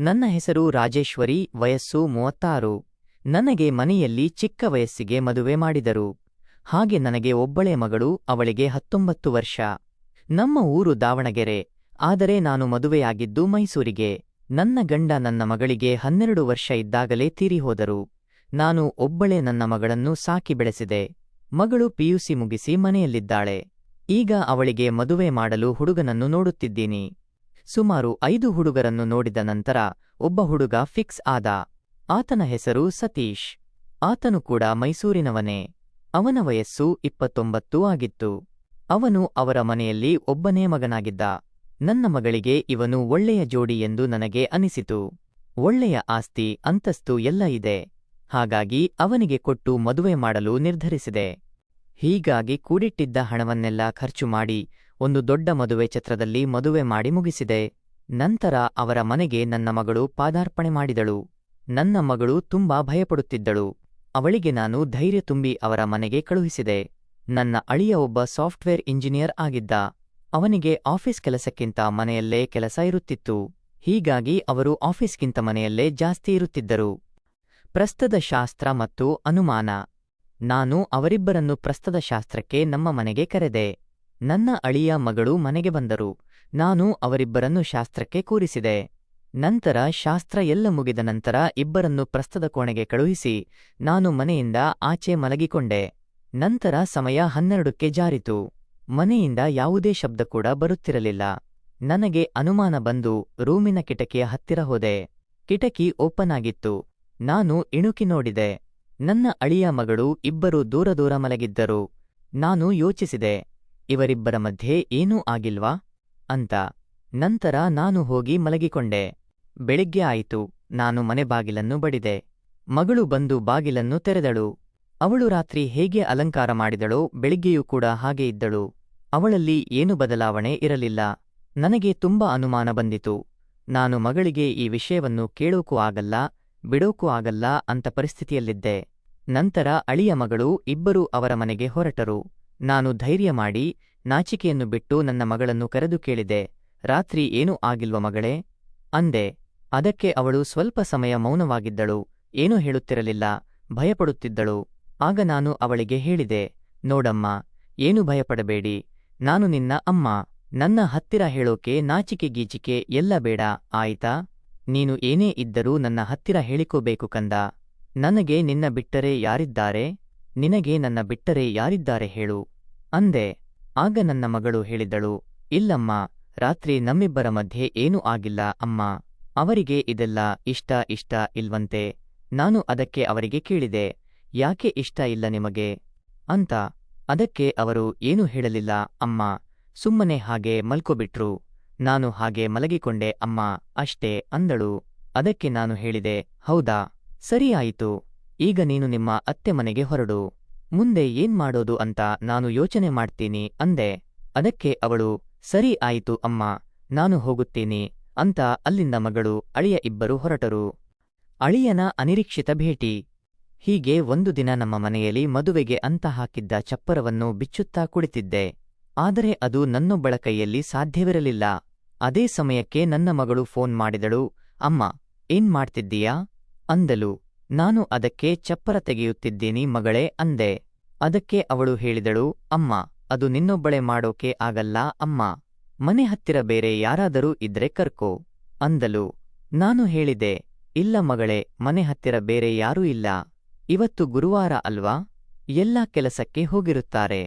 ನನ್ನ ಹೆಸರು ರಾಜೇಶ್ವರಿ, ವಯಸ್ಸು 36. ನನಗೆ ಮನೆಯಲ್ಲಿ ಚಿಕ್ಕ ವಯಸ್ಸಿಗೆ ಮದುವೆ ಮಾಡಿದರು. ಹಾಗೆ ನನಗೆ ಒಬ್ಬಳೇ ಮಗಳು, ಅವಳಿಗೆ 19 ವರ್ಷ. ನಮ್ಮ ಊರು ದಾವಣಗೆರೆ, ಆದರೆ ನಾನು ಮದುವೆಯಾಗಿದ್ದು ಮೈಸೂರಿಗೆ. ನನ್ನ ಗಂಡ ನನ್ನ ಮಗಳಿಗೆ 12 ವರ್ಷ ಇದ್ದಾಗಲೇ ತೀರಿಹೋದರು. ನಾನು ಒಬ್ಬಳೇ ನನ್ನ ಮಗಳನ್ನು ಸಾಕಿ ಬೆಳೆಸಿದೆ. ಮಗಳು ಪಿಯುಸಿ ಮುಗಿಸಿ ಮನೆಯಲ್ಲಿದ್ದಾಳೆ. ಈಗ ಅವಳಿಗೆ ಮದುವೆ ಮಾಡಲು ಹುಡುಗನನ್ನು ನೋಡುತ್ತಿದ್ದೀನಿ. ಸುಮಾರು 5 ಹುಡುಗರನ್ನು ನೋಡಿದ ನಂತರ ಒಬ್ಬ ಹುಡುಗ ಫಿಕ್ಸ್ ಆದ. ಆತನ ಹೆಸರು ಸತೀಶ್. ಆತನು ಕೂಡ ಮೈಸೂರಿನವನೇ. ಅವನ ವಯಸ್ಸು 29 ಆಗಿತ್ತು. ಅವನು ಅವರ ಮನೆಯಲ್ಲಿ ಒಬ್ಬನೇ ಮಗನಾಗಿದ್ದ. ನನ್ನ ಮಗಳಿಗೆ ಇವನು ಒಳ್ಳೆಯ ಜೋಡಿ ಎಂದು ನನಗೆ ಅನಿಸಿತು. ಒಳ್ಳೆಯ ಆಸ್ತಿ ಅಂತಸ್ತು ಎಲ್ಲ ಇದೆ. ಹಾಗಾಗಿ ಅವನಿಗೆ ಕೊಟ್ಟು ಮದುವೆ ಮಾಡಲು ನಿರ್ಧರಿಸಿದೆ. ಹೀಗಾಗಿ ಕೂಡಿಟ್ಟಿದ್ದ ಹಣವನ್ನೆಲ್ಲ ಖರ್ಚು ಮಾಡಿ ಒಂದು ದೊಡ್ಡ ಮದುವೆ ಛತ್ರದಲ್ಲಿ ಮದುವೆ ಮಾಡಿ ಮುಗಿಸಿದೆ. ನಂತರ ಅವರ ಮನೆಗೆ ನನ್ನ ಮಗಳು ಪಾದಾರ್ಪಣೆ ಮಾಡಿದಳು. ನನ್ನ ಮಗಳು ತುಂಬಾ ಭಯಪಡುತ್ತಿದ್ದಳು. ಅವಳಿಗೆ ನಾನು ಧೈರ್ಯ ತುಂಬಿ ಅವರ ಮನೆಗೆ ಕಳುಹಿಸಿದೆ. ನನ್ನ ಅಳಿಯ ಒಬ್ಬ ಸಾಫ್ಟ್ವೇರ್ ಇಂಜಿನಿಯರ್ ಆಗಿದ್ದ. ಅವನಿಗೆ ಆಫೀಸ್ ಕೆಲಸಕ್ಕಿಂತ ಮನೆಯಲ್ಲೇ ಕೆಲಸ ಇರುತ್ತಿತ್ತು. ಹೀಗಾಗಿ ಅವರು ಆಫೀಸ್ಗಿಂತ ಮನೆಯಲ್ಲೇ ಜಾಸ್ತಿ ಇರುತ್ತಿದ್ದರು. ಪ್ರಸ್ತದ ಶಾಸ್ತ್ರ ಮತ್ತು ಅನುಮಾನ. ನಾನು ಅವರಿಬ್ಬರನ್ನು ಪ್ರಸ್ತದ ಶಾಸ್ತ್ರಕ್ಕೆ ನಮ್ಮ ಮನೆಗೆ ಕರೆದೆ. ನನ್ನ ಅಳಿಯ ಮಗಳು ಮನೆಗೆ ಬಂದರು. ನಾನು ಅವರಿಬ್ಬರನ್ನು ಶಾಸ್ತ್ರಕ್ಕೆ ಕೂರಿಸಿದೆ. ನಂತರ ಶಾಸ್ತ್ರ ಎಲ್ಲ ಮುಗಿದ ನಂತರ ಇಬ್ಬರನ್ನು ಪ್ರಸ್ತದ ಕೋಣೆಗೆ ಕಳುಹಿಸಿ ನಾನು ಮನೆಯಿಂದ ಆಚೆ ಮಲಗಿಕೊಂಡೆ. ನಂತರ ಸಮಯ 12ಕ್ಕೆ ಜಾರಿತು. ಮನೆಯಿಂದ ಯಾವುದೇ ಶಬ್ದ ಕೂಡ ಬರುತ್ತಿರಲಿಲ್ಲ. ನನಗೆ ಅನುಮಾನ ಬಂದು ರೂಮಿನ ಕಿಟಕಿಯ ಹತ್ತಿರ ಹೋದೆ. ಕಿಟಕಿ ಓಪನ್ ಆಗಿತ್ತು. ನಾನು ಇಣುಕಿ ನೋಡಿದೆ. ನನ್ನ ಅಳಿಯ ಮಗಳು ಇಬ್ಬರು ದೂರ ದೂರ ಮಲಗಿದ್ದರು. ನಾನು ಯೋಚಿಸಿದೆ, ಇವರಿಬ್ಬರ ಮಧ್ಯೆ ಏನೂ ಆಗಿಲ್ವಾ ಅಂತ. ನಂತರ ನಾನು ಹೋಗಿ ಮಲಗಿಕೊಂಡೆ. ಬೆಳಿಗ್ಗೆ ಆಯಿತು. ನಾನು ಮನೆ ಬಾಗಿಲನ್ನು ಬಡಿದೆ. ಮಗಳು ಬಂದು ಬಾಗಿಲನ್ನು ತೆರೆದಳು. ಅವಳು ರಾತ್ರಿ ಹೇಗೆ ಅಲಂಕಾರ ಮಾಡಿದಳೋ ಬೆಳಿಗ್ಗೆಯೂ ಕೂಡ ಹಾಗೆ ಇದ್ದಳು. ಅವಳಲ್ಲಿ ಏನು ಬದಲಾವಣೆ ಇರಲಿಲ್ಲ. ನನಗೆ ತುಂಬ ಅನುಮಾನ ಬಂದಿತು. ನಾನು ಮಗಳಿಗೆ ಈ ವಿಷಯವನ್ನು ಕೇಳೋಕೂ ಆಗಲ್ಲ, ಬಿಡೋಕೂ ಆಗಲ್ಲ ಅಂತ ಪರಿಸ್ಥಿತಿಯಲ್ಲಿದ್ದೆ. ನಂತರ ಅಳಿಯ ಮಗಳು ಇಬ್ಬರೂ ಅವರ ಮನೆಗೆ ಹೊರಟರು. ನಾನು ಧೈರ್ಯ ಮಾಡಿ ನಾಚಿಕೆಯನ್ನು ಬಿಟ್ಟು ನನ್ನ ಮಗಳನ್ನು ಕರೆದು ಕೇಳಿದೆ, ರಾತ್ರಿ ಏನೂ ಆಗಿಲ್ವ ಮಗಳೇ ಅಂದೆ. ಅದಕ್ಕೆ ಅವಳು ಸ್ವಲ್ಪ ಸಮಯ ಮೌನವಾಗಿದ್ದಳು. ಏನೂ ಹೇಳುತ್ತಿರಲಿಲ್ಲ, ಭಯಪಡುತ್ತಿದ್ದಳು. ಆಗ ನಾನು ಅವಳಿಗೆ ಹೇಳಿದೆ, ನೋಡಮ್ಮ, ಏನು ಭಯಪಡಬೇಡಿ, ನಾನು ನಿನ್ನ ಅಮ್ಮ. ನನ್ನ ಹತ್ತಿರ ಹೇಳೋಕೆ ನಾಚಿಕೆ ಗೀಚಿಕೆ ಎಲ್ಲ ಬೇಡ, ಆಯಿತಾ? ನೀನು ಏನೇ ಇದ್ದರೂ ನನ್ನ ಹತ್ತಿರ ಹೇಳಿಕೋಬೇಕು ಕಂದ. ನನಗೆ ನಿನ್ನ ಬಿಟ್ಟರೆ ಯಾರಿದ್ದಾರೆ? ನಿನಗೆ ನನ್ನ ಬಿಟ್ಟರೆ ಯಾರಿದ್ದಾರೆ ಹೇಳು ಅಂದೆ. ಆಗ ನನ್ನ ಮಗಳು ಹೇಳಿದಳು, ಇಲ್ಲಮ್ಮ, ರಾತ್ರಿ ನಮ್ಮಿಬ್ಬರ ಮಧ್ಯೆ ಏನೂ ಆಗಿಲ್ಲ ಅಮ್ಮ. ಅವರಿಗೆ ಇದೆಲ್ಲ ಇಷ್ಟ ಇಲ್ವಂತೆ. ನಾನು ಅದಕ್ಕೆ ಅವರಿಗೆ ಕೇಳಿದೆ, ಯಾಕೆ ಇಷ್ಟ ಇಲ್ಲ ನಿಮಗೆ ಅಂತ. ಅದಕ್ಕೆ ಅವರು ಏನೂ ಹೇಳಲಿಲ್ಲ ಅಮ್ಮ, ಸುಮ್ಮನೆ ಹಾಗೆ ಮಲ್ಕೊಬಿಟ್ರು. ನಾನು ಹಾಗೆ ಮಲಗಿಕೊಂಡೆ ಅಮ್ಮ, ಅಷ್ಟೇ ಅಂದಳು. ಅದಕ್ಕೆ ನಾನು ಹೇಳಿದೆ, ಹೌದಾ, ಸರಿ ಆಯಿತು. ಈಗ ನೀನು ನಿಮ್ಮ ಅತ್ತೆ ಮನೆಗೆ ಹೊರಡು. ಮುಂದೆ ಏನ್ ಮಾಡೋದು ಅಂತ ನಾನು ಯೋಚನೆ ಮಾಡ್ತೀನಿ ಅಂದೆ. ಅದಕ್ಕೆ ಅವಳು, ಸರಿ ಆಯಿತು ಅಮ್ಮ, ನಾನು ಹೋಗುತ್ತೀನಿ ಅಂತ ಅಲ್ಲಿಂದ ಮಗಳು, ಅಳಿಯ ಇಬ್ಬರು ಹೊರಟರು. ಅಳಿಯನ ಅನಿರೀಕ್ಷಿತ ಭೇಟಿ. ಹೀಗೆ ಒಂದು ದಿನ ನಮ್ಮ ಮನೆಯಲ್ಲಿ ಮದುವೆಗೆ ಅಂತ ಹಾಕಿದ್ದ ಚಪ್ಪರವನ್ನು ಬಿಚ್ಚುತ್ತಾ ಕುಳಿತಿದ್ದೆ. ಆದರೆ ಅದು ನನ್ನೊಬ್ಬಳ ಕೈಯಲ್ಲಿ ಸಾಧ್ಯವಿರಲಿಲ್ಲ. ಅದೇ ಸಮಯಕ್ಕೆ ನನ್ನ ಮಗಳು ಫೋನ್ ಮಾಡಿದಳು. ಅಮ್ಮ, ಏನ್ ಮಾಡ್ತಿದ್ದೀಯಾ ಅಂದಳು. ನಾನು ಅದಕ್ಕೆ ಚಪ್ಪರ ತೆಗೆಯುತ್ತಿದ್ದೀನಿ ಮಗಳೇ ಅಂದೆ. ಅದಕ್ಕೆ ಅವಳು ಹೇಳಿದಳು, ಅಮ್ಮ, ಅದು ನಿನ್ನೊಬ್ಬಳೆ ಮಾಡೋಕೆ ಆಗಲ್ಲ ಅಮ್ಮ. ಮನೆ ಹತ್ತಿರ ಬೇರೆ ಯಾರಾದರೂ ಇದ್ರೆ ಕರ್ಕೋ ಅಂದಳು. ನಾನು ಹೇಳಿದೆ, ಇಲ್ಲ ಮಗಳೇ, ಮನೆ ಹತ್ತಿರ ಬೇರೆ ಯಾರೂ ಇಲ್ಲ. ಇವತ್ತು ಗುರುವಾರ ಅಲ್ವಾ, ಎಲ್ಲ ಕೆಲಸಕ್ಕೆ ಹೋಗಿರುತ್ತಾರೆ.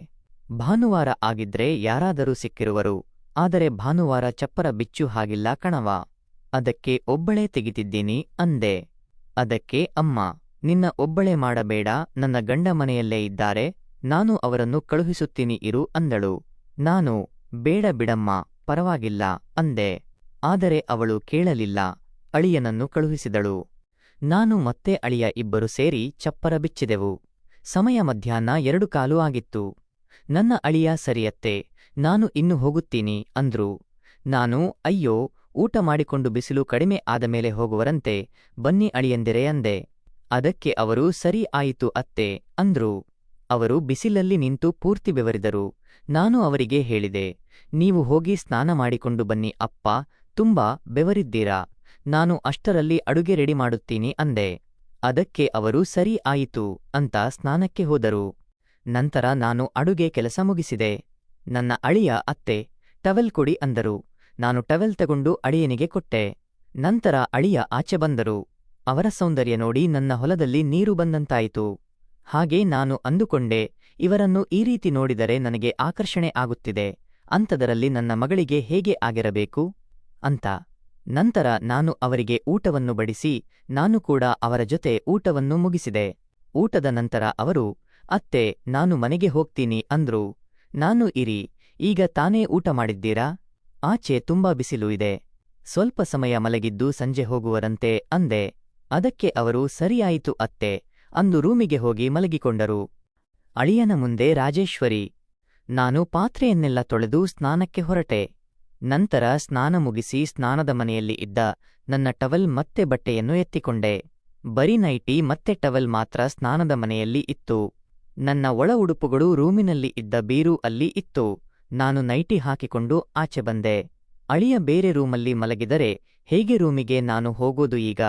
ಭಾನುವಾರ ಆಗಿದ್ರೆ ಯಾರಾದರೂ ಸಿಕ್ಕಿರುವರು. ಆದರೆ ಭಾನುವಾರ ಚಪ್ಪರ ಬಿಚ್ಚು ಹಾಗಿಲ್ಲ ಕಣವ. ಅದಕ್ಕೆ ಒಬ್ಬಳೇ ತೆಗಿತಿದ್ದೀನಿ ಅಂದೆ. ಅದಕ್ಕೆ ಅಮ್ಮ, ನಿನ್ನ ಒಬ್ಬಳೇ ಮಾಡಬೇಡ, ನನ್ನ ಗಂಡ ಮನೆಯಲ್ಲೇ ಇದ್ದಾರೆ, ನಾನು ಅವರನ್ನು ಕಳುಹಿಸುತ್ತೀನಿ ಇರು ಅಂದಳು. ನಾನು, ಬೇಡ ಬಿಡಮ್ಮ, ಪರವಾಗಿಲ್ಲ ಅಂದೆ. ಆದರೆ ಅವಳು ಕೇಳಲಿಲ್ಲ. ಅಳಿಯನನ್ನು ಕಳುಹಿಸಿದಳು. ನಾನು ಮತ್ತೆ ಅಳಿಯ ಇಬ್ಬರು ಸೇರಿ ಚಪ್ಪರ ಬಿಚ್ಚಿದೆವು. ಸಮಯ ಮಧ್ಯಾಹ್ನ 2:15 ಆಗಿತ್ತು. ನನ್ನ ಅಳಿಯ ಸರಿಯತ್ತೆ, ನಾನು ಇನ್ನು ಹೋಗುತ್ತೀನಿ ಅಂದ್ರು. ನಾನು, ಅಯ್ಯೋ, ಊಟ ಮಾಡಿಕೊಂಡು ಬಿಸಿಲು ಕಡಿಮೆ ಆದ ಮೇಲೆ ಹೋಗುವರಂತೆ, ಬನ್ನಿ ಅಳಿಯಂದಿರೆ ಅಂದೆ. ಅದಕ್ಕೆ ಅವರು, ಸರಿ ಆಯಿತು ಅತ್ತೆ ಅಂದ್ರು. ಅವರು ಬಿಸಿಲಲ್ಲಿ ನಿಂತು ಪೂರ್ತಿ ಬೆವರಿದರು. ನಾನು ಅವರಿಗೆ ಹೇಳಿದೆ, ನೀವು ಹೋಗಿ ಸ್ನಾನ ಮಾಡಿಕೊಂಡು ಬನ್ನಿ ಅಪ್ಪ, ತುಂಬಾ ಬೆವರಿದ್ದೀರಾ, ನಾನು ಅಷ್ಟರಲ್ಲಿ ಅಡುಗೆ ರೆಡಿ ಮಾಡುತ್ತೀನಿ ಅಂದೆ. ಅದಕ್ಕೆ ಅವರು ಸರಿ ಆಯಿತು ಅಂತ ಸ್ನಾನಕ್ಕೆ ಹೋದರು. ನಂತರ ನಾನು ಅಡುಗೆ ಕೆಲಸ ಮುಗಿಸಿದೆ. ನನ್ನ ಅಳಿಯ ಅತ್ತೆ ಟವೆಲ್ ಕೊಡಿ ಅಂದರು. ನಾನು ಟವೆಲ್ ತಗೊಂಡು ಅಳಿಯನಿಗೆ ಕೊಟ್ಟೆ. ನಂತರ ಅಳಿಯ ಆಚೆ ಬಂದರು. ಅವರ ಸೌಂದರ್ಯ ನೋಡಿ ನನ್ನ ಹೊಲದಲ್ಲಿ ನೀರು ಬಂದಂತಾಯಿತು. ಹಾಗೆ ನಾನು ಅಂದುಕೊಂಡೆ, ಇವರನ್ನು ಈ ರೀತಿ ನೋಡಿದರೆ ನನಗೆ ಆಕರ್ಷಣೆ ಆಗುತ್ತಿದೆ, ಅಂಥದರಲ್ಲಿ ನನ್ನ ಮಗಳಿಗೆ ಹೇಗೆ ಆಗಿರಬೇಕು ಅಂತ. ನಂತರ ನಾನು ಅವರಿಗೆ ಊಟವನ್ನು ಬಡಿಸಿ ನಾನು ಕೂಡ ಅವರ ಜೊತೆ ಊಟವನ್ನು ಮುಗಿಸಿದೆ. ಊಟದ ನಂತರ ಅವರು, ಅತ್ತೆ ನಾನು ಮನೆಗೆ ಹೋಗ್ತೀನಿ ಅಂದ್ರು. ನಾನು, ಇರಿ, ಈಗ ತಾನೇ ಊಟ ಮಾಡಿದ್ದೀರಾ? ಆಚೆ ತುಂಬಾ ಬಿಸಿಲು ಇದೆ, ಸ್ವಲ್ಪ ಸಮಯ ಮಲಗಿದ್ದು ಸಂಜೆ ಹೋಗುವರಂತೆ ಅಂದೆ. ಅದಕ್ಕೆ ಅವರು ಸರಿಯಾಯಿತು ಅತ್ತೆ ಅಂದು ರೂಮಿಗೆ ಹೋಗಿ ಮಲಗಿಕೊಂಡರು. ಅಳಿಯನ ಮುಂದೆ ರಾಜೇಶ್ವರಿ. ನಾನು ಪಾತ್ರೆಯನ್ನೆಲ್ಲ ತೊಳೆದು ಸ್ನಾನಕ್ಕೆ ಹೊರಟೆ. ನಂತರ ಸ್ನಾನ ಮುಗಿಸಿ ಸ್ನಾನದ ಮನೆಯಲ್ಲಿ ಇದ್ದ ನನ್ನ ಟವಲ್ ಮತ್ತೆ ಬಟ್ಟೆಯನ್ನು ಎತ್ತಿಕೊಂಡೆ. ಬರೀ ನೈಟಿ ಮತ್ತೆ ಟವಲ್ ಮಾತ್ರ ಸ್ನಾನದ ಮನೆಯಲ್ಲಿ ಇತ್ತು. ನನ್ನ ಒಳ ಉಡುಪುಗಳು ರೂಮಿನಲ್ಲಿ ಇದ್ದ ಬೀರು ಅಲ್ಲಿ ಇತ್ತು. ನಾನು ನೈಟಿ ಹಾಕಿಕೊಂಡು ಆಚೆ ಬಂದೆ. ಅಳಿಯ ಬೇರೆ ರೂಮಲ್ಲಿ ಮಲಗಿದರೆ ಹೇಗೆ ರೂಮಿಗೆ ನಾನು ಹೋಗೋದು ಈಗ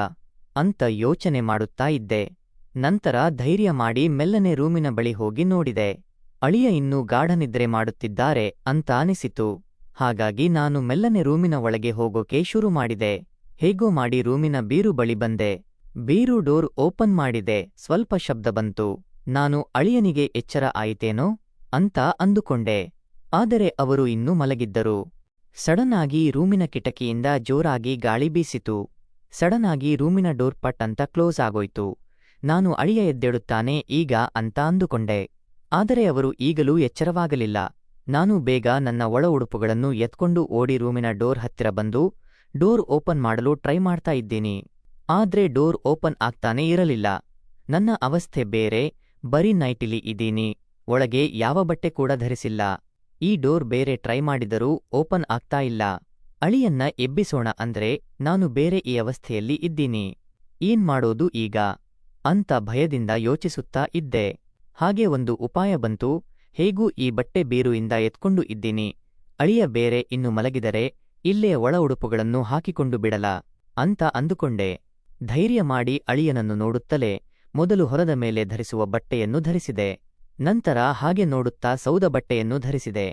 ಅಂತ ಯೋಚನೆ ಮಾಡುತ್ತಾ ಇದ್ದೆ. ನಂತರ ಧೈರ್ಯ ಮಾಡಿ ಮೆಲ್ಲನೆ ರೂಮಿನ ಬಳಿ ಹೋಗಿ ನೋಡಿದೆ. ಅಳಿಯ ಇನ್ನೂ ಗಾಢನಿದ್ರೆ ಮಾಡುತ್ತಿದ್ದಾರೆ ಅಂತ ಅನಿಸಿತು. ಹಾಗಾಗಿ ನಾನು ಮೆಲ್ಲನೆ ರೂಮಿನ ಒಳಗೆ ಹೋಗೋಕೆ ಶುರು ಮಾಡಿದೆ. ಹೇಗೋ ಮಾಡಿ ರೂಮಿನ ಬೀರು ಬಳಿ ಬಂದೆ. ಬೀರು ಡೋರ್ ಓಪನ್ ಮಾಡಿದೆ. ಸ್ವಲ್ಪ ಶಬ್ದ ಬಂತು. ನಾನು ಅಳಿಯನಿಗೆ ಎಚ್ಚರ ಆಯಿತೇನೋ ಅಂತ ಅಂದುಕೊಂಡೆ. ಆದರೆ ಅವರು ಇನ್ನೂ ಮಲಗಿದ್ದರು. ಸಡನ್ ಆಗಿ ರೂಮಿನ ಕಿಟಕಿಯಿಂದ ಜೋರಾಗಿ ಗಾಳಿ ಬೀಸಿತು. ಸಡನ್ ಆಗಿ ರೂಮಿನ ಡೋರ್ ಪಟ್ ಅಂತ ಕ್ಲೋಸ್ ಆಗೋಯ್ತು. ನಾನು ಅಳಿಯ ಎದ್ದೇಳುತ್ತಾನೆ ಈಗ ಅಂತ ಅಂದುಕೊಂಡೆ. ಆದರೆ ಅವರು ಈಗಲೂ ಎಚ್ಚರವಾಗಲಿಲ್ಲ. ನಾನು ಬೇಗ ನನ್ನ ಒಳ ಉಡುಪುಗಳನ್ನು ಎತ್ಕೊಂಡು ಓಡಿ ರೂಮಿನ ಡೋರ್ ಹತ್ತಿರ ಬಂದು ಡೋರ್ ಓಪನ್ ಮಾಡಲು ಟ್ರೈ ಮಾಡ್ತಾ ಇದ್ದೀನಿ. ಆದ್ರೆ ಡೋರ್ ಓಪನ್ ಆಗ್ತಾನೇ ಇರಲಿಲ್ಲ. ನನ್ನ ಅವಸ್ಥೆ ಬೇರೆ, ಬರೀ ನೈಟಿಲಿ ಇದ್ದೀನಿ, ಒಳಗೆ ಯಾವ ಬಟ್ಟೆ ಕೂಡ ಧರಿಸಿಲ್ಲ. ಈ ಡೋರ್ ಬೇರೆ ಟ್ರೈ ಮಾಡಿದರೂ ಓಪನ್ ಆಗ್ತಾ ಇಲ್ಲ. ಅಳಿಯನ್ನ ಎಬ್ಬಿಸೋಣ ಅಂದ್ರೆ ನಾನು ಬೇರೆ ಈ ಅವಸ್ಥೆಯಲ್ಲಿ ಇದ್ದೀನಿ. ಏನ್ ಮಾಡೋದು ಈಗ ಅಂತ ಭಯದಿಂದ ಯೋಚಿಸುತ್ತಾ ಇದ್ದೆ. ಹಾಗೆ ಒಂದು ಉಪಾಯ ಬಂತು. ಹೇಗೂ ಈ ಬಟ್ಟೆ ಬೀರುಯಿಂದ ಎತ್ಕೊಂಡು ಇದ್ದೀನಿ, ಅಳಿಯ ಬೇರೆ ಇನ್ನು ಮಲಗಿದರೆ ಇಲ್ಲೇ ಒಳ ಉಡುಪುಗಳನ್ನು ಹಾಕಿಕೊಂಡು ಬಿಡಲ ಅಂತ ಅಂದುಕೊಂಡೆ. ಧೈರ್ಯ ಮಾಡಿ ಅಳಿಯನನ್ನು ನೋಡುತ್ತಲೇ ಮೊದಲು ಹೊರದ ಮೇಲೆ ಧರಿಸುವ ಬಟ್ಟೆಯನ್ನು ಧರಿಸಿದೆ. ನಂತರ ಹಾಗೆ ನೋಡುತ್ತಾ ಸೌದ ಬಟ್ಟೆಯನ್ನು ಧರಿಸಿದೆ.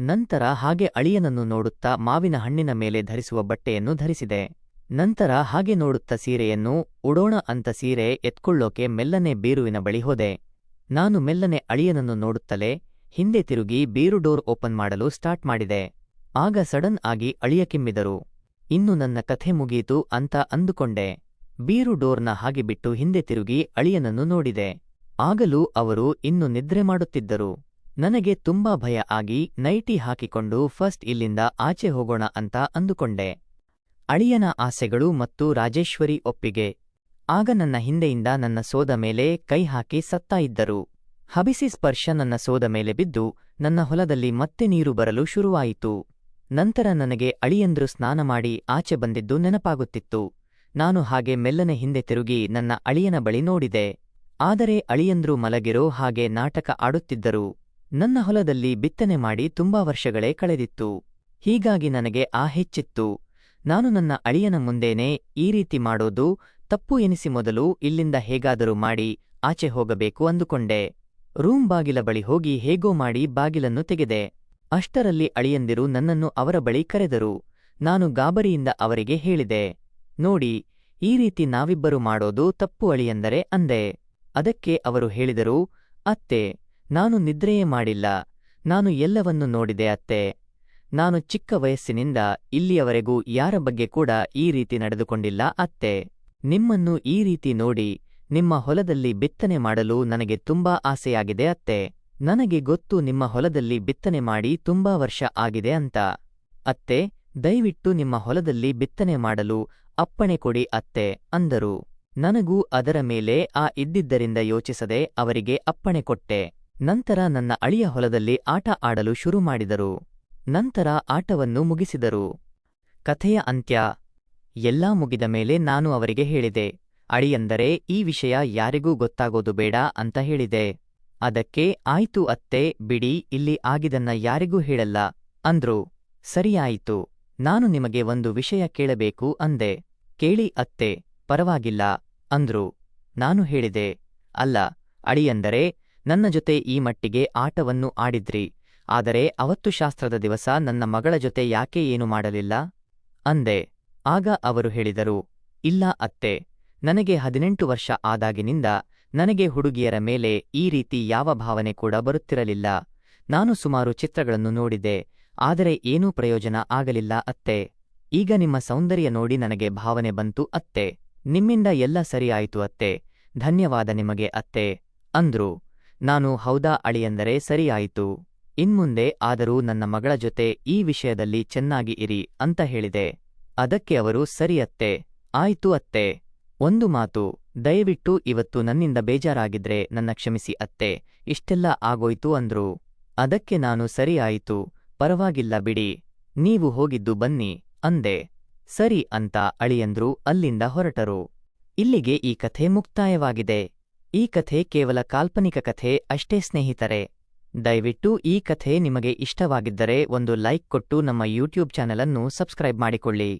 ನಂತರ ಹಾಗೆ ಅಳಿಯನನ್ನು ನೋಡುತ್ತಾ ಮಾವಿನ ಹಣ್ಣಿನ ಮೇಲೆ ಧರಿಸುವ ಬಟ್ಟೆಯನ್ನು ಧರಿಸಿದೆ. ನಂತರ ಹಾಗೆ ನೋಡುತ್ತಾ ಸೀರೆಯನ್ನು ಉಡೋಣ ಅಂತ ಸೀರೆ ಎತ್ಕೊಳ್ಳೋಕೆ ಮೆಲ್ಲನೆ ಬೀರುವಿನ ಬಳಿ ಹೋದೆ. ನಾನು ಮೆಲ್ಲನೆ ಅಳಿಯನನ್ನು ನೋಡುತ್ತಲೇ ಹಿಂದೆ ತಿರುಗಿ ಬೀರು ಡೋರ್ ಓಪನ್ ಮಾಡಲು ಸ್ಟಾರ್ಟ್ ಮಾಡಿದೆ. ಆಗ ಸಡನ್ ಆಗಿ ಅಳಿಯ ಕೆಮ್ಮಿದರು. ಇನ್ನು ನನ್ನ ಕಥೆ ಮುಗೀತು ಅಂತ ಅಂದುಕೊಂಡೆ. ಬೀರು ಡೋರ್ನ ಹಾಗೆ ಬಿಟ್ಟು ಹಿಂದೆ ತಿರುಗಿ ಅಳಿಯನನ್ನು ನೋಡಿದೆ. ಆಗಲೂ ಅವರು ಇನ್ನು ನಿದ್ರೆ ಮಾಡುತ್ತಿದ್ದರು. ನನಗೆ ತುಂಬಾ ಭಯ ಆಗಿ ನೈಟಿ ಹಾಕಿಕೊಂಡು ಫಸ್ಟ್ ಇಲ್ಲಿಂದ ಆಚೆ ಹೋಗೋಣ ಅಂತ ಅಂದುಕೊಂಡೆ. ಅಳಿಯನ ಆಸೆಗಳು ಮತ್ತು ರಾಜೇಶ್ವರಿ ಒಪ್ಪಿಗೆ. ಆಗ ನನ್ನ ಹಿಂದೆಯಿಂದ ನನ್ನ ಸೋದ ಮೇಲೆ ಕೈ ಹಾಕಿ ಸತ್ತಾ ಇದ್ದರು. ಹಬಿಸಿ ಸ್ಪರ್ಶ ನನ್ನ ಸೋದ ಮೇಲೆ ಬಿದ್ದು ನನ್ನ ಹೊಲದಲ್ಲಿ ಮತ್ತೆ ನೀರು ಬರಲು ಶುರುವಾಯಿತು. ನಂತರ ನನಗೆ ಅಳಿಯಂದ್ರು ಸ್ನಾನ ಮಾಡಿ ಆಚೆ ಬಂದಿದ್ದು ನೆನಪಾಗುತ್ತಿತ್ತು. ನಾನು ಹಾಗೆ ಮೆಲ್ಲನೆ ಹಿಂದೆ ತಿರುಗಿ ನನ್ನ ಅಳಿಯನ ಬಳಿ ನೋಡಿದೆ. ಆದರೆ ಅಳಿಯಂದ್ರು ಮಲಗಿರೋ ಹಾಗೆ ನಾಟಕ ಆಡುತ್ತಿದ್ದರು. ನನ್ನ ಹೊಲದಲ್ಲಿ ಬಿತ್ತನೆ ಮಾಡಿ ತುಂಬಾ ವರ್ಷಗಳೇ ಕಳೆದಿತ್ತು. ಹೀಗಾಗಿ ನನಗೆ ಹೆಚ್ಚಿತ್ತು. ನಾನು ನನ್ನ ಅಳಿಯನ ಮುಂದೇನೆ ಈ ರೀತಿ ಮಾಡೋದು ತಪ್ಪು ಎನಿಸಿ ಮೊದಲು ಇಲ್ಲಿಂದ ಹೇಗಾದರೂ ಮಾಡಿ ಆಚೆ ಹೋಗಬೇಕು ಅಂದುಕೊಂಡೆ. ರೂಮ್ ಬಾಗಿಲ ಬಳಿ ಹೋಗಿ ಹೇಗೋ ಮಾಡಿ ಬಾಗಿಲನ್ನು ತೆಗೆದೆ. ಅಷ್ಟರಲ್ಲಿ ಅಳಿಯಂದಿರು ನನ್ನನ್ನು ಅವರ ಬಳಿ ಕರೆದರು. ನಾನು ಗಾಬರಿಯಿಂದ ಅವರಿಗೆ ಹೇಳಿದೆ, ನೋಡಿ, ಈ ರೀತಿ ನಾವಿಬ್ಬರು ಮಾಡೋದು ತಪ್ಪು ಅಳಿಯಂದರೆ ಅಂದೆ. ಅದಕ್ಕೆ ಅವರು ಹೇಳಿದರು, ಅತ್ತೆ, ನಾನು ನಿದ್ರೆಯೇ ಮಾಡಿಲ್ಲ, ನಾನು ಎಲ್ಲವನ್ನೂ ನೋಡಿದೆ ಅತ್ತೆ. ನಾನು ಚಿಕ್ಕ ವಯಸ್ಸಿನಿಂದ ಇಲ್ಲಿಯವರೆಗೂ ಯಾರ ಬಗ್ಗೆ ಕೂಡ ಈ ರೀತಿ ನಡೆದುಕೊಂಡಿಲ್ಲ ಅತ್ತೆ. ನಿಮ್ಮನ್ನು ಈ ರೀತಿ ನೋಡಿ ನಿಮ್ಮ ಹೊಲದಲ್ಲಿ ಬಿತ್ತನೆ ಮಾಡಲು ನನಗೆ ತುಂಬಾ ಆಸೆಯಾಗಿದೆ ಅತ್ತೆ. ನನಗೆ ಗೊತ್ತು ನಿಮ್ಮ ಹೊಲದಲ್ಲಿ ಬಿತ್ತನೆ ಮಾಡಿ ತುಂಬಾ ವರ್ಷ ಆಗಿದೆ ಅಂತ. ಅತ್ತೆ, ದಯವಿಟ್ಟು ನಿಮ್ಮ ಹೊಲದಲ್ಲಿ ಬಿತ್ತನೆ ಮಾಡಲು ಅಪ್ಪಣೆ ಕೊಡಿ ಅತ್ತೆ ಅಂದರು. ನನಗೂ ಅದರ ಮೇಲೆ ಇದ್ದಿದ್ದರಿಂದ ಯೋಚಿಸದೆ ಅವರಿಗೆ ಅಪ್ಪಣೆ ಕೊಟ್ಟೆ. ನಂತರ ನನ್ನ ಅಳಿಯ ಹೊಲದಲ್ಲಿ ಆಟ ಆಡಲು ಶುರು ಮಾಡಿದರು. ನಂತರ ಆಟವನ್ನು ಮುಗಿಸಿದರು. ಕಥೆಯ ಅಂತ್ಯ. ಎಲ್ಲಾ ಮುಗಿದ ಮೇಲೆ ನಾನು ಅವರಿಗೆ ಹೇಳಿದೆ, ಅಳಿಯಂದರೆ ಈ ವಿಷಯ ಯಾರಿಗೂ ಗೊತ್ತಾಗೋದು ಬೇಡ ಅಂತ ಹೇಳಿದೆ. ಅದಕ್ಕೆ ಆಯ್ತು ಅತ್ತೆ, ಬಿಡಿ, ಇಲ್ಲಿ ಆಗಿದನ್ನ ಯಾರಿಗೂ ಹೇಳಲ್ಲ ಅಂದ್ರು. ಸರಿಯಾಯಿತು, ನಾನು ನಿಮಗೆ ಒಂದು ವಿಷಯ ಕೇಳಬೇಕು ಅಂದೆ. ಕೇಳಿ ಅತ್ತೆ, ಪರವಾಗಿಲ್ಲ ಅಂದ್ರು. ನಾನು ಹೇಳಿದೆ, ಅಲ್ಲ ಅಳಿಯಂದರೆ, ನನ್ನ ಜೊತೆ ಈ ಮಟ್ಟಿಗೆ ಆಟವನ್ನು ಆಡಿದ್ರಿ, ಆದರೆ ಅವತ್ತು ಶಾಸ್ತ್ರದ ದಿವಸ ನನ್ನ ಮಗಳ ಜೊತೆ ಯಾಕೆ ಏನು ಮಾಡಲಿಲ್ಲ ಅಂದೆ. ಆಗ ಅವರು ಹೇಳಿದರು, ಇಲ್ಲ ಅತ್ತೆ, ನನಗೆ 18 ವರ್ಷ ಆದಾಗಿನಿಂದ ನನಗೆ ಹುಡುಗಿಯರ ಮೇಲೆ ಈ ರೀತಿ ಯಾವ ಭಾವನೆ ಕೂಡ ಬರುತ್ತಿರಲಿಲ್ಲ. ನಾನು ಸುಮಾರು ಚಿತ್ರಗಳನ್ನು ನೋಡಿದೆ, ಆದರೆ ಏನೂ ಪ್ರಯೋಜನ ಆಗಲಿಲ್ಲ ಅತ್ತೆ. ಈಗ ನಿಮ್ಮ ಸೌಂದರ್ಯ ನೋಡಿ ನನಗೆ ಭಾವನೆ ಬಂತು ಅತ್ತೆ. ನಿಮ್ಮಿಂದ ಎಲ್ಲ ಸರಿಯಾಯಿತು ಅತ್ತೆ, ಧನ್ಯವಾದ ನಿಮಗೆ ಅತ್ತೆ ಅಂದ್ರು. ನಾನು ಹೌದಾ ಅಳಿಯಂದರೆ, ಸರಿಯಾಯಿತು, ಇನ್ಮುಂದೆ ಆದರೂ ನನ್ನ ಮಗಳ ಜೊತೆ ಈ ವಿಷಯದಲ್ಲಿ ಚೆನ್ನಾಗಿ ಇರಿ ಅಂತ ಹೇಳಿದೆ. ಅದಕ್ಕೆ ಅವರು, ಸರಿ ಅತ್ತೆ, ಆಯ್ತು ಅತ್ತೆ. ಒಂದು ಮಾತು, ದಯವಿಟ್ಟು ಇವತ್ತು ನನ್ನಿಂದ ಬೇಜಾರಾಗಿದ್ರೆ ನನ್ನ ಕ್ಷಮಿಸಿ ಅತ್ತೆ, ಇಷ್ಟೆಲ್ಲ ಆಗೋಯ್ತು ಅಂದ್ರು. ಅದಕ್ಕೆ ನಾನು, ಸರಿ ಆಯಿತು, ಪರವಾಗಿಲ್ಲ ಬಿಡಿ, ನೀವು ಹೋಗಿದ್ದು ಬನ್ನಿ ಅಂದೆ. ಸರಿ ಅಂತ ಅಳಿಯಂದ್ರು ಅಲ್ಲಿಂದ ಹೊರಟರು. ಇಲ್ಲಿಗೆ ಈ ಕಥೆ ಮುಕ್ತಾಯವಾಗಿದೆ. ಈ ಕಥೆ ಕೇವಲ ಕಾಲ್ಪನಿಕ ಕಥೆ ಅಷ್ಟೇ ಸ್ನೇಹಿತರೆ. ದಯವಿಟ್ಟು ಈ ಕಥೆ ನಿಮಗೆ ಇಷ್ಟವಾಗಿದ್ದರೆ ಒಂದು ಲೈಕ್ ಕೊಟ್ಟು ನಮ್ಮ ಯೂಟ್ಯೂಬ್ ಚಾನಲ್ ಅನ್ನು ಸಬ್ಸ್ಕ್ರೈಬ್ ಮಾಡಿಕೊಳ್ಳಿ.